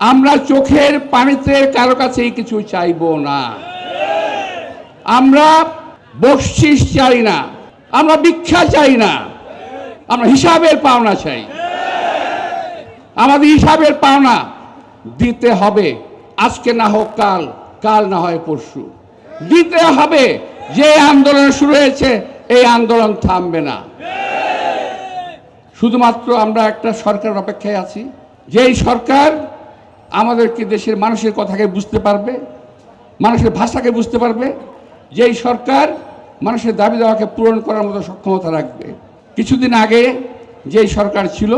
আমরা চোখের পানিতে কারো কাছেই কিছু চাইব না। আমরা বকশিশ চাই না, আমরা ভিক্ষা চাই না, আমরা হিসাবের পাওনা চাই। আমাদের হিসাবের পাওনা দিতে হবে, আজকে না হোক কাল, কাল না হয় পরশু দিতে হবে। যে আন্দোলন শুরু হয়েছে এই আন্দোলন থামবে না। শুধুমাত্র আমরা একটা সরকারের অপেক্ষায় আছি, যেই সরকার আমাদেরকে দেশের মানুষের কথাকে বুঝতে পারবে, মানুষের ভাষাকে বুঝতে পারবে, যেই সরকার মানুষের দাবি দাওয়াকে পূরণ করার মতো সক্ষমতা রাখবে। কিছুদিন আগে যেই সরকার ছিল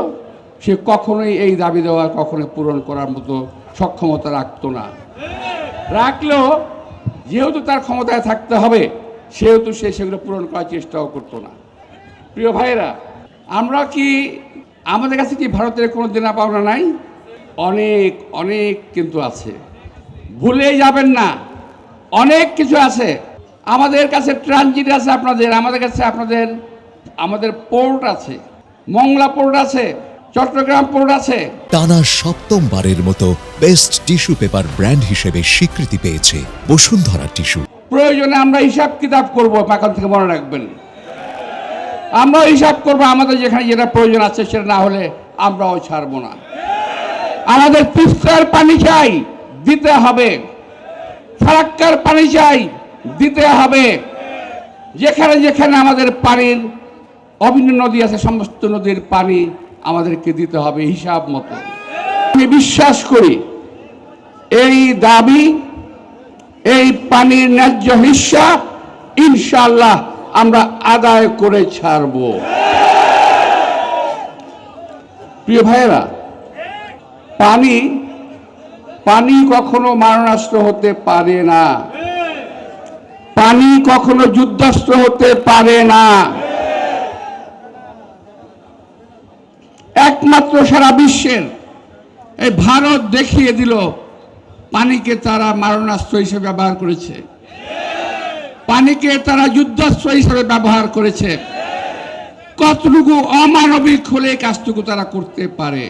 সে কখনোই এই দাবি দেওয়া কখনো পূরণ করার মতো সক্ষমতা রাখতো না। রাখলেও যেহেতু তার ক্ষমতায় থাকতে হবে সেহেতু সে সেগুলো পূরণ করার চেষ্টাও করতো না। প্রিয় ভাইয়েরা, আমরা কি আমাদের কাছে কি ভারতের কোনো দেনা পাওনা নাই? অনেক অনেক কিন্তু আছে, ভুলে যাবেন না, অনেক কিছু আছে। আমাদের কাছে ট্রানজিট আছে আপনাদের, আমাদের কাছে আমাদের পোর্ট আছে, মংলা পোর্ট আছে, চট্টগ্রাম পোর্ট আছে। টানা সপ্তমবারের মতো বেস্ট টিস্যু পেপার ব্র্যান্ড হিসেবে স্বীকৃতি পেয়েছে বসুন্ধরা টিস্যু। প্রয়োজনে আমরা হিসাব কিতাব করবো, এখন থেকে মনে রাখবেন, আমরা হিসাব করবো। আমাদের যেখানে যেটা প্রয়োজন আছে সেটা না হলে আমরাও ছাড়বো না। আমাদের তিস্তার পানি চাই, দিতে হবে। ফারাক্কার পানি চাই, দিতে হবে। যেখানে যেখানে আমাদের পানির অভিন্ন নদী আছে সমস্ত নদীর পানি আমাদেরকে দিতে হবে হিসাব মতো। আমি বিশ্বাস করি এই দাবি, এই পানির ন্যায্য হিসাব ইনশাআল্লাহ আমরা আদায় করে ছাড়ব। প্রিয় ভাইয়েরা, পানি কখনো মারণাস্ত্র হতে পারে না, পানি কখনো যুদ্ধাস্ত্র হতে পারে না। একমাত্র সারা বিশ্বের এই ভারত দেখিয়ে দিল পানিকে তারা মারণাস্ত্র হিসেবে ব্যবহার করেছে, পানিকে তারা যুদ্ধাস্ত্র হিসেবে ব্যবহার করেছে। কতটুকু অমানবিক হলে কাজটুকু তারা করতে পারে।